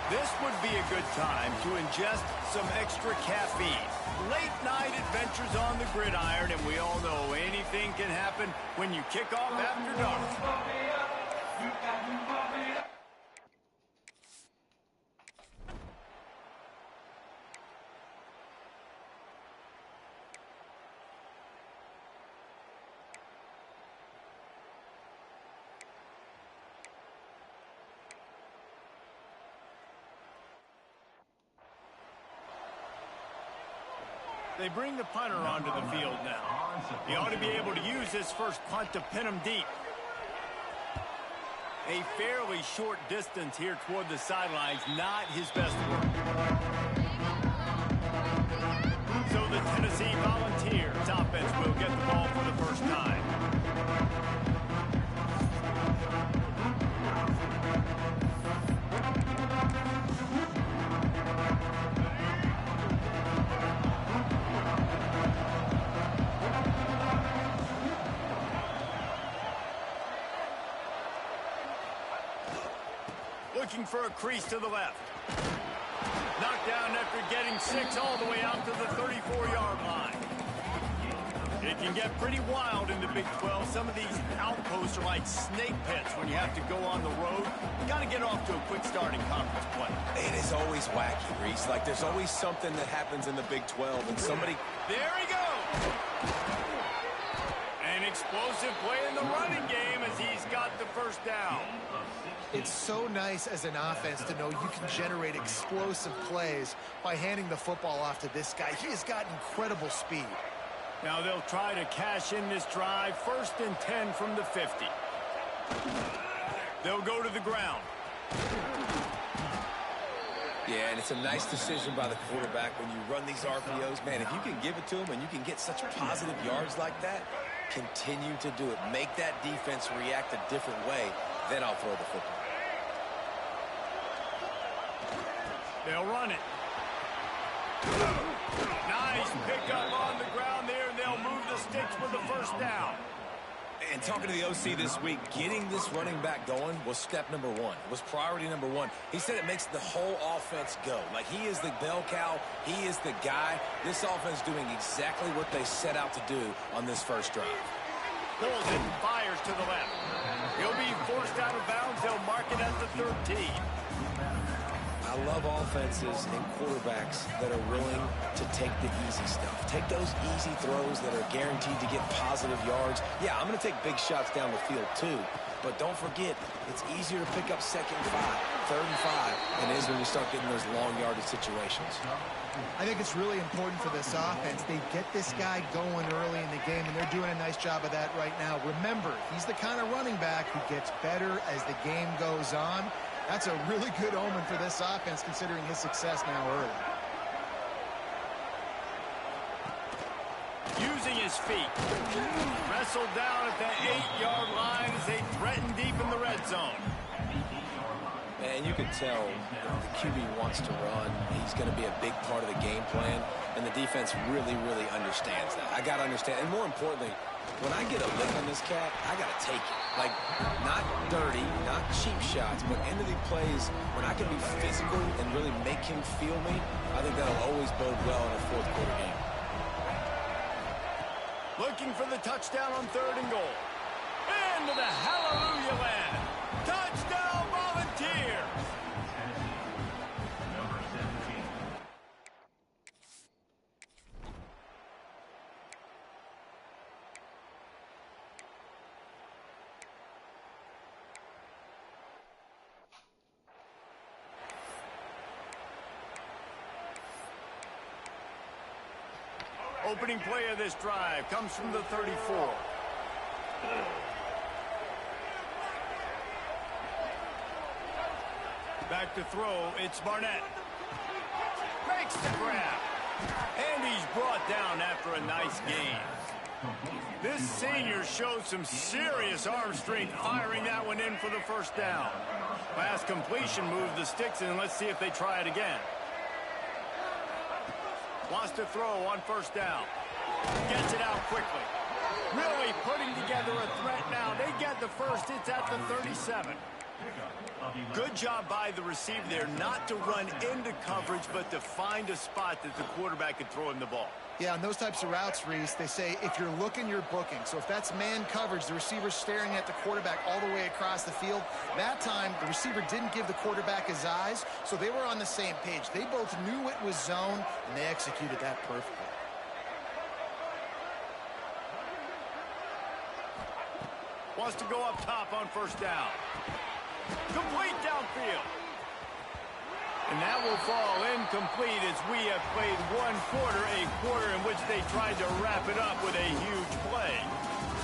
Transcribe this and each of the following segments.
This would be a good time to ingest some extra caffeine. Late night adventures on the gridiron, and we all know anything can happen when you kick off after dark. They bring the punter onto the field now. He ought to be able to use his first punt to pin him deep. A fairly short distance here toward the sidelines, not his best work. So the Tennessee Volunteers offense will get the ball for the first time. Looking for a crease to the left. Knocked down after getting 6 all the way out to the 34-yard line. It can get pretty wild in the Big 12. Some of these outposts are like snake pits when you have to go on the road. You got to get off to a quick start in conference play. It is always wacky, Reese. Like there's always something that happens in the Big 12 and somebody... There he goes! An explosive play in the running game as he's got the first down. It's so nice as an offense to know you can generate explosive plays by handing the football off to this guy. He has got incredible speed. Now they'll try to cash in this drive. 1st and 10 from the 50. They'll go to the ground. Yeah, and it's a nice decision by the quarterback when you run these RPOs. Man, if you can give it to him and you can get such positive yards like that, continue to do it. Make that defense react a different way. Then I'll throw the football. They'll run it. Nice pickup on the ground there, and they'll move the sticks with the first down. And talking to the OC this week, getting this running back going was step number 1. It was priority number 1. He said it makes the whole offense go. Like he is the bell cow. He is the guy. This offense doing exactly what they set out to do on this first drive. Pulls it and fires to the left. He'll be forced out of bounds. They'll mark it at the 13. I love offenses and quarterbacks that are willing to take the easy stuff. Take those easy throws that are guaranteed to get positive yards. Yeah, I'm going to take big shots down the field too. But don't forget, it's easier to pick up 2nd and 5, 3rd and 5 than it is when you start getting those long yardage situations. I think it's really important for this offense. They get this guy going early in the game, and they're doing a nice job of that right now. Remember, he's the kind of running back who gets better as the game goes on. That's a really good omen for this offense, considering his success now early. Using his feet. Wrestled down at the 8-yard line as they threaten deep in the red zone. And you can tell the QB wants to run. He's going to be a big part of the game plan, and the defense really, really understands that. I got to understand, and more importantly, when I get a lick on this cat, I got to take it. Like, not dirty, not cheap shots, but end of the plays, when I can be physical and really make him feel me, I think that'll always bode well in a 4th quarter game. Looking for the touchdown on 3rd and goal. Into the hallelujah land. Touchdown, Volunteers! Opening play of this drive comes from the 34. Back to throw, it's Barnett. Breaks the grab. And he's brought down after a nice gain. This senior showed some serious arm strength firing that one in for the first down. Pass completion moved the sticks, and let's see if they try it again. Wants to throw on 1st down. Gets it out quickly. Really putting together a threat now. They get the first. It's at the 37. Good job by the receiver there, not to run into coverage, but to find a spot that the quarterback could throw him the ball. Yeah, on those types of routes, Reese, they say if you're looking, you're booking. So if that's man coverage, the receiver's staring at the quarterback all the way across the field. That time, the receiver didn't give the quarterback his eyes, so they were on the same page. They both knew it was zone, and they executed that perfectly. Wants to go up top on first down. Complete downfield. And that will fall incomplete as we have played one quarter, a quarter in which they tried to wrap it up with a huge play.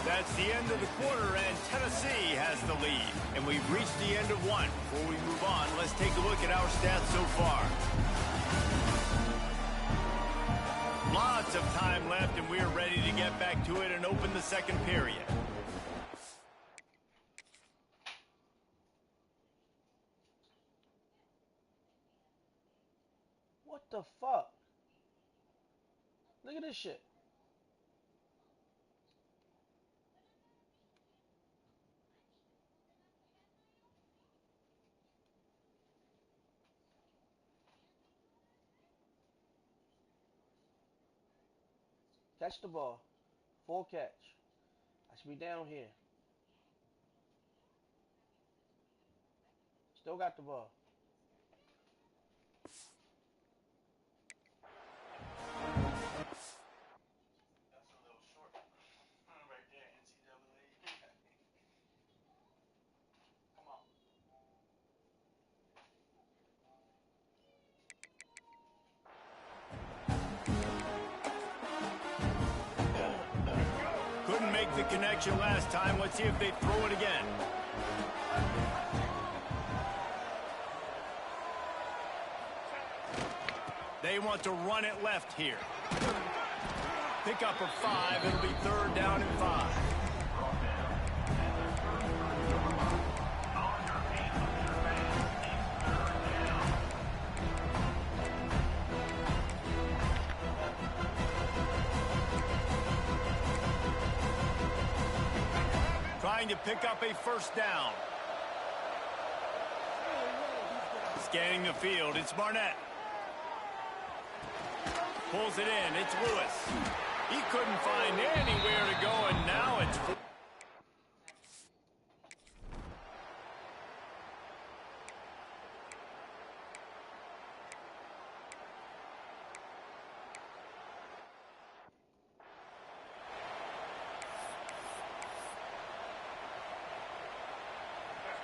That's the end of the quarter, and Tennessee has the lead. And we've reached the end of one. Before we move on, let's take a look at our stats so far. Lots of time left, and we're ready to get back to it and open the second period. What the fuck? Look at this shit. Catch the ball. Full catch. I should be down here. Still got the ball. Couldn't make the connection last time. Let's see if they throw it again. They want to run it left here. Pick up a 5. It'll be third down and 5. Trying to pick up a first down. Scanning the field, it's Barnett. Pulls it in, it's Lewis. He couldn't find anywhere to go, and now it's...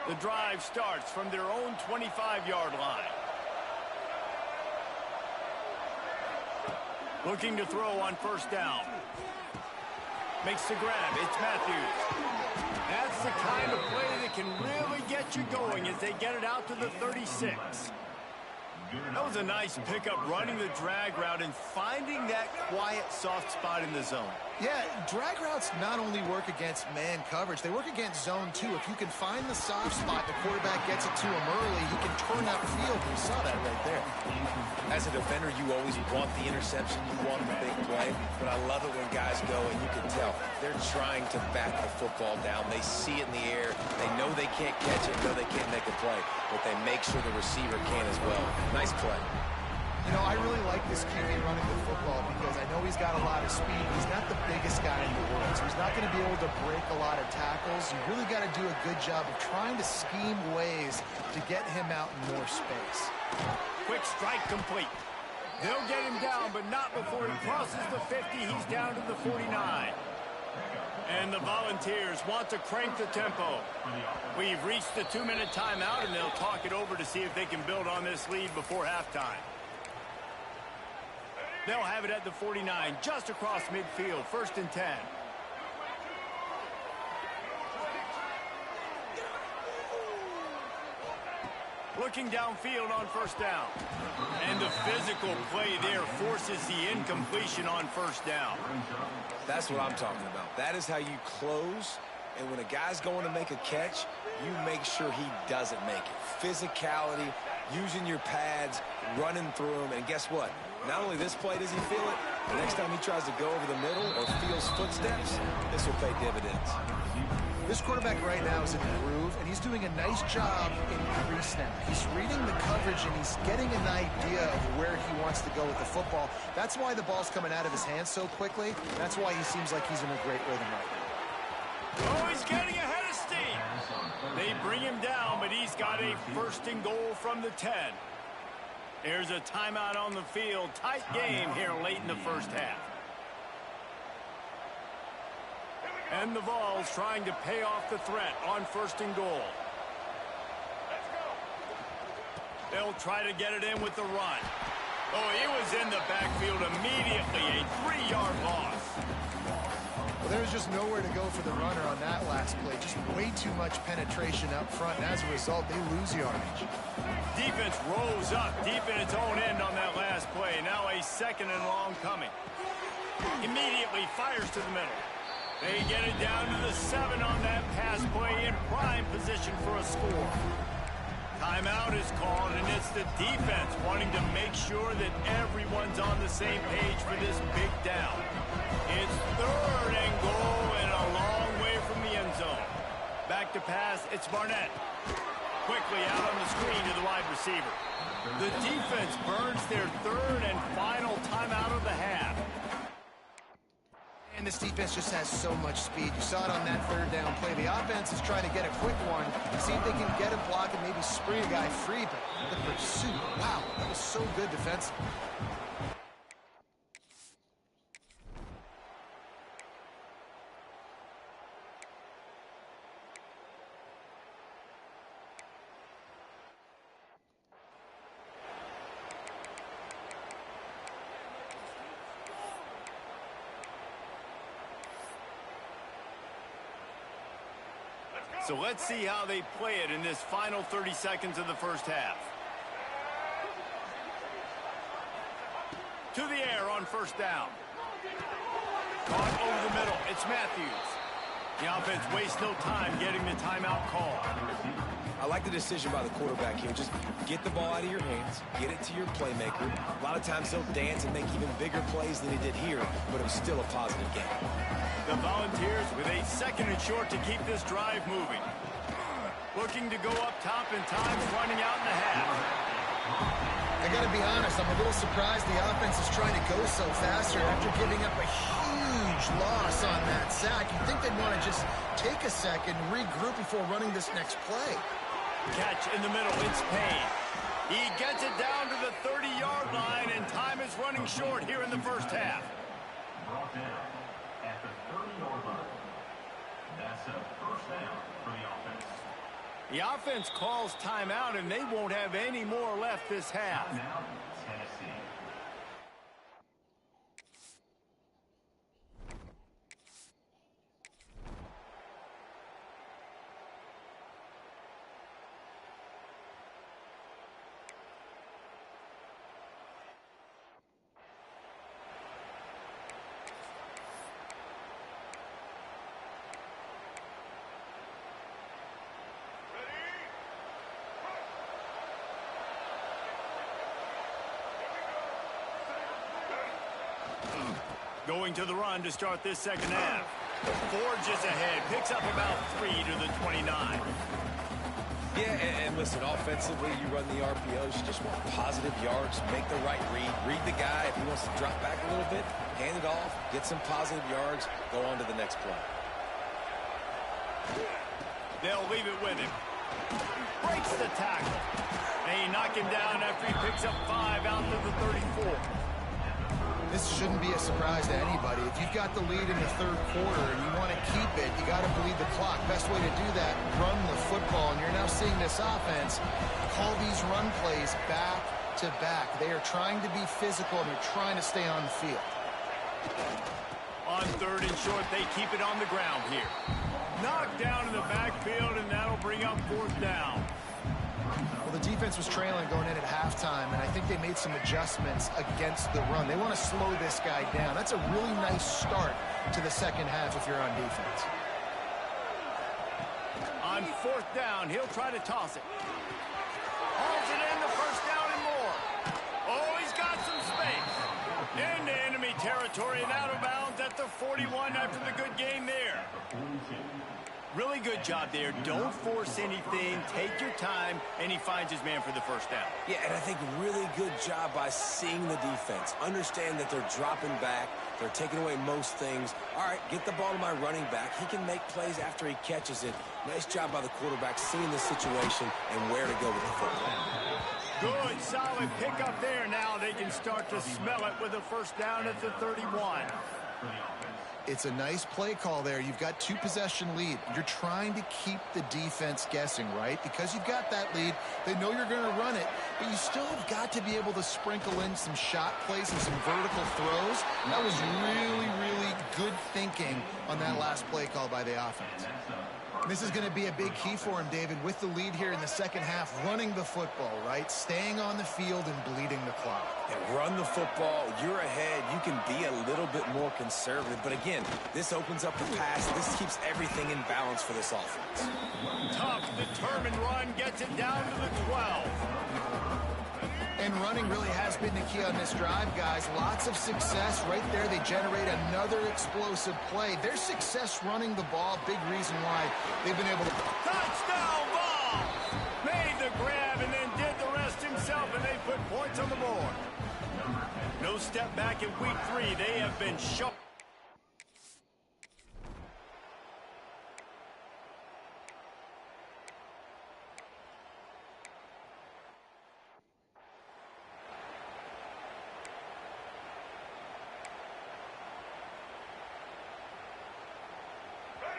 The drive starts from their own 25-yard line. Looking to throw on first down. Makes the grab. It's Matthews. That's the kind of play that can really get you going as they get it out to the 36. That was a nice pickup, running the drag route and finding that quiet, soft spot in the zone. Yeah, drag routes not only work against man coverage, they work against zone too. If you can find the soft spot, the quarterback gets it to him early, he can turn that field. We saw that right there. As a defender, you always want the interception, you want the big play, but I love it when guys go, and you can tell they're trying to back the football down. They see it in the air. They know they can't catch it, know they can't make a play, but they make sure the receiver can as well. Nice play. You know, I really like this QB running the football because I know he's got a lot of speed. He's not the biggest guy in the world, so he's not going to be able to break a lot of tackles. You really got to do a good job of trying to scheme ways to get him out in more space. Quick strike complete. They'll get him down, but not before he crosses the 50. He's down to the 49. And the Volunteers want to crank the tempo. We've reached the 2-minute timeout, and they'll talk it over to see if they can build on this lead before halftime. They'll have it at the 49, just across midfield, 1st and 10. Looking downfield on first down. And the physical play there forces the incompletion on first down. That's what I'm talking about. That is how you close, and when a guy's going to make a catch, you make sure he doesn't make it. Physicality, using your pads, running through them, and guess what? Not only this play does he feel it, the next time he tries to go over the middle or feels footsteps, this will pay dividends. This quarterback right now is in the groove, and he's doing a nice job in pre-snap. He's reading the coverage, and he's getting an idea of where he wants to go with the football. That's why the ball's coming out of his hands so quickly. That's why he seems like he's in a great rhythm right now. Oh, he's getting ahead of steam. They bring him down, but he's got a 1st and goal from the 10. There's a timeout on the field. Tight game here late in the first half. And the Vols trying to pay off the threat on 1st and goal. They'll try to get it in with the run. Oh, he was in the backfield immediately. A 3-yard loss. Well, there was just nowhere to go for the runner on that last play. Just way too much penetration up front, and as a result, they lose yardage. Defense rose up deep in its own end on that last play. Now a 2nd and long coming. Immediately fires to the middle. They get it down to the 7 on that pass play in prime position for a score. Timeout is called, and it's the defense wanting to make sure that everyone's on the same page for this big down. It's 3rd and goal and a long way from the end zone. Back to pass, it's Barnett. Quickly out on the screen to the wide receiver. The defense burns their 3rd and final timeout of the half. And this defense just has so much speed. You saw it on that 3rd down play. The offense is trying to get a quick one, see if they can get a block and maybe spree a guy free, but the pursuit, wow, that was so good defensively. So let's see how they play it in this final 30 seconds of the first half. To the air on 1st down. Caught over the middle. It's Matthews. The offense wastes no time getting the timeout call. I like the decision by the quarterback here. Just get the ball out of your hands, get it to your playmaker. A lot of times he'll dance and make even bigger plays than he did here, but it was still a positive game. The Volunteers with a 2nd and short to keep this drive moving. Looking to go up top, and time's running out in the half. I got to be honest, I'm a little surprised the offense is trying to go so fast here after giving up a huge loss on that sack. You'd think they'd want to just take a second, regroup before running this next play. Catch in the middle, it's Payne. He gets it down to the 30-yard line, and time is running short here in the first half. Brought down at the 30-yard line. That's a 1st down for the offense. The offense calls timeout, and they won't have any more left this half. Timeout, Tennessee. Going to the run to start this 2nd half. Forges ahead, picks up about 3 to the 29. Yeah, and listen, offensively, you run the RPOs, you just want positive yards, make the right read the guy. If he wants to drop back a little bit, hand it off, get some positive yards, go on to the next play. They'll leave it with him. Breaks the tackle. They knock him down after he picks up 5 out to the 34. This shouldn't be a surprise to anybody. If you've got the lead in the 3rd quarter and you want to keep it, you got to bleed the clock. Best way to do that, run the football. And you're now seeing this offense call these run plays back to back. They are trying to be physical, and they're trying to stay on the field. On 3rd and short, they keep it on the ground here. Knocked down in the backfield, and that'll bring up 4th down. Well, the defense was trailing going in at halftime, and I think they made some adjustments against the run. They want to slow this guy down. That's a really nice start to the 2nd half if you're on defense. On 4th down, he'll try to toss it. Hauls it in the 1st down and more. Oh, he's got some space. Into enemy territory and out of bounds at the 41 after the good game there. Really good job there. Don't force anything. Take your time, and he finds his man for the first down. Yeah, and I think really good job by seeing the defense. Understand that they're dropping back. They're taking away most things. All right, get the ball to my running back. He can make plays after he catches it. Nice job by the quarterback seeing the situation and where to go with the football. Good, solid pickup there. Now they can start to smell it with a first down at the 31. It's a nice play call there. You've got 2-possession lead. You're trying to keep the defense guessing, right? Because you've got that lead, they know you're going to run it, but you still have got to be able to sprinkle in some shot plays and some vertical throws. That was really, really good thinking on that last play call by the offense. This is going to be a big key for him, David, with the lead here in the second half, running the football, right? Staying on the field and bleeding the clock. And run the football. You're ahead. You can be a little bit more conservative. But again, this opens up the pass. This keeps everything in balance for this offense. Tough, determined run gets it down to the 12. And running really has been the key on this drive, guys. Lots of success right there. They generate another explosive play. Their success running the ball, big reason why they've been able to... Touchdown ball! Made the grab and then did the rest himself, and they put points on the board. No step back in week 3. They have been sharp.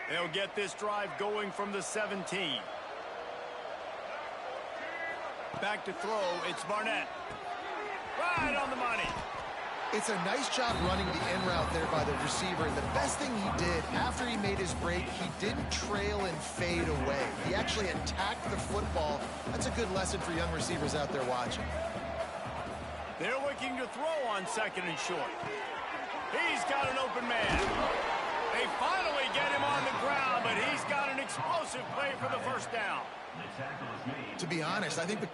They'll get this drive going from the 17. Back to throw, it's Barnett. Right on the money. It's a nice job running the in route there by the receiver. And the best thing he did after he made his break, he didn't trail and fade away. He actually attacked the football. That's a good lesson for young receivers out there watching. They're looking to throw on second and short. He's got an open man. They finally get him on the ground, but he's got an explosive play for the first down. To be honest, I think the...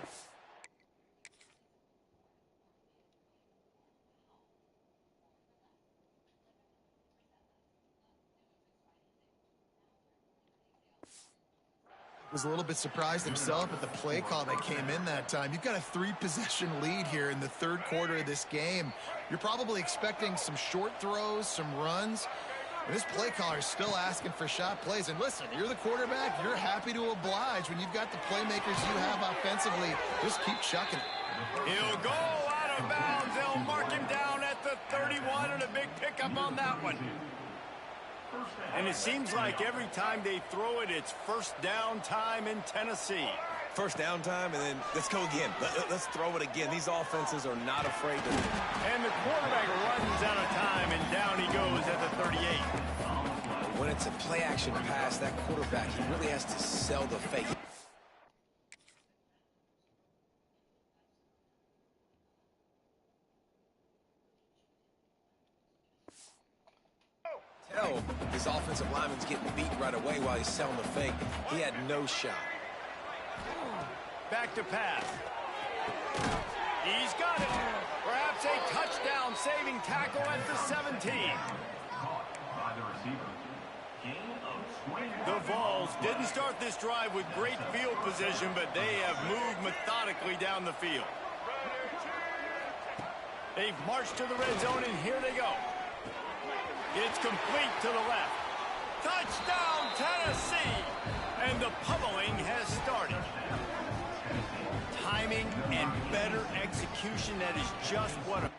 was a little bit surprised himself at the play call that came in that time. You've got a 3-possession lead here in the third quarter of this game. You're probably expecting some short throws, some runs. And this play caller is still asking for shot plays. And listen, you're the quarterback. You're happy to oblige when you've got the playmakers you have offensively. Just keep chucking it. He'll go out of bounds. They'll mark him down at the 31, and a big pickup on that one. And it seems like every time they throw it, it's first down time in Tennessee. First down time, and then let's go again. Let's throw it again. These offenses are not afraid to... And the quarterback runs out of time, and down he goes at the 38. When it's a play-action pass, that quarterback, he really has to sell the fake. Tell this offensive lineman's getting beat right away while he's selling the fake. He had no shot. Back to pass. He's got it. Perhaps a touchdown-saving tackle at the 17. The Vols didn't start this drive with great field position, but they have moved methodically down the field. They've marched to the red zone, and here they go. It's complete to the left. Touchdown, Tennessee! And the pummeling has started. Timing and better execution, that is just what a...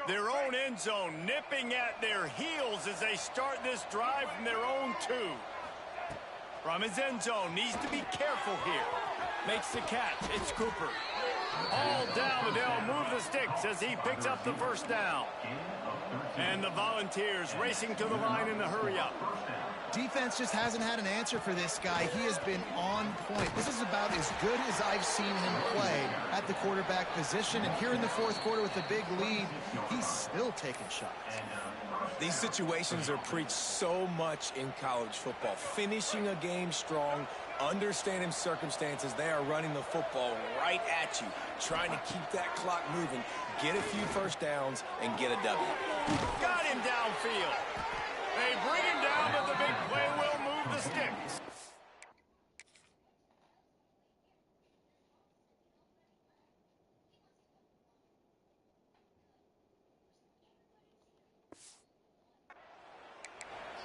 Their own end zone nipping at their heels as they start this drive from their own 2. From his end zone, needs to be careful here. Makes the catch. It's Cooper. All down, but they'll move the sticks as he picks up the first down. And the Volunteers racing to the line in the hurry-up. Defense just hasn't had an answer for this guy. He has been on point. This is about as good as I've seen him play at the quarterback position. And here in the fourth quarter with a big lead, he's still taking shots. These situations are preached so much in college football. Finishing a game strong, understanding circumstances. They are running the football right at you, trying to keep that clock moving, get a few first downs, and get a W. Got him downfield. They bring him down, but the big play will move the sticks.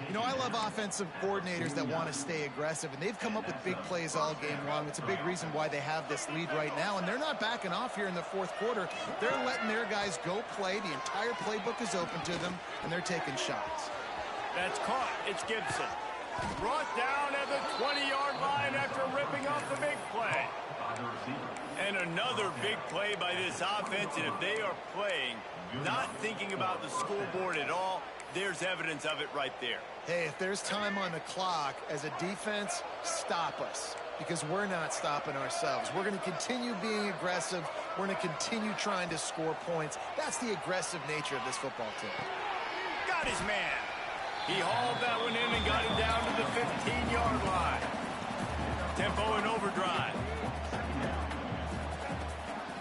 You know, I love offensive coordinators that want to stay aggressive, and they've come up with big plays all game long. It's a big reason why they have this lead right now, and they're not backing off here in the fourth quarter. They're letting their guys go play. The entire playbook is open to them, and they're taking shots. That's caught. It's Gibson. Brought down at the 20-yard line after ripping off the big play. And another big play by this offense, and if they are playing, not thinking about the scoreboard at all, there's evidence of it right there. Hey, if there's time on the clock, as a defense, stop us, because we're not stopping ourselves. We're going to continue being aggressive. We're going to continue trying to score points. That's the aggressive nature of this football team. Got his man. He hauled that one in and got it down to the 15-yard line. Tempo in overdrive.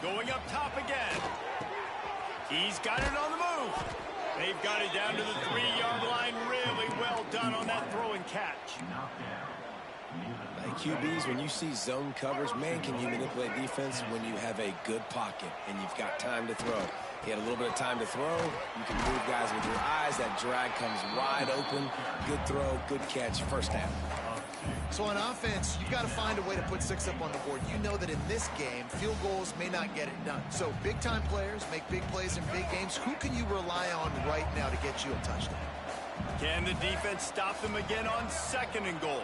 Going up top again. He's got it on the move. They've got it down to the 3-yard line. Really well done on that throw and catch. QBs, when you see zone covers, man, can you manipulate defense when you have a good pocket and you've got time to throw. He had a little bit of time to throw. You can move guys with your eyes. That drag comes wide open. Good throw, good catch, first down. So on offense, you've got to find a way to put 6 up on the board. You know that in this game, field goals may not get it done. So big-time players make big plays in big games. Who can you rely on right now to get you a touchdown? Can the defense stop them again on 2nd and goal?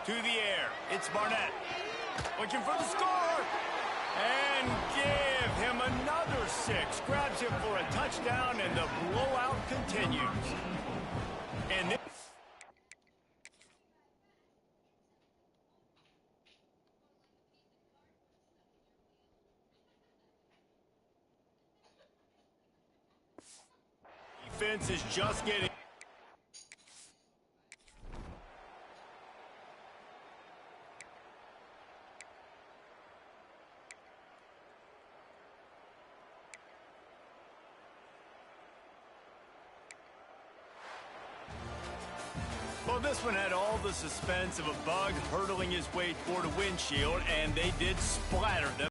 To the air, it's Barnett. Looking for the score. And give him another 6. Grabs him for a touchdown, and the blowout continues. And defense is just getting... Well, this one had all the suspense of a bug hurtling his way toward a windshield, and they did splatter them.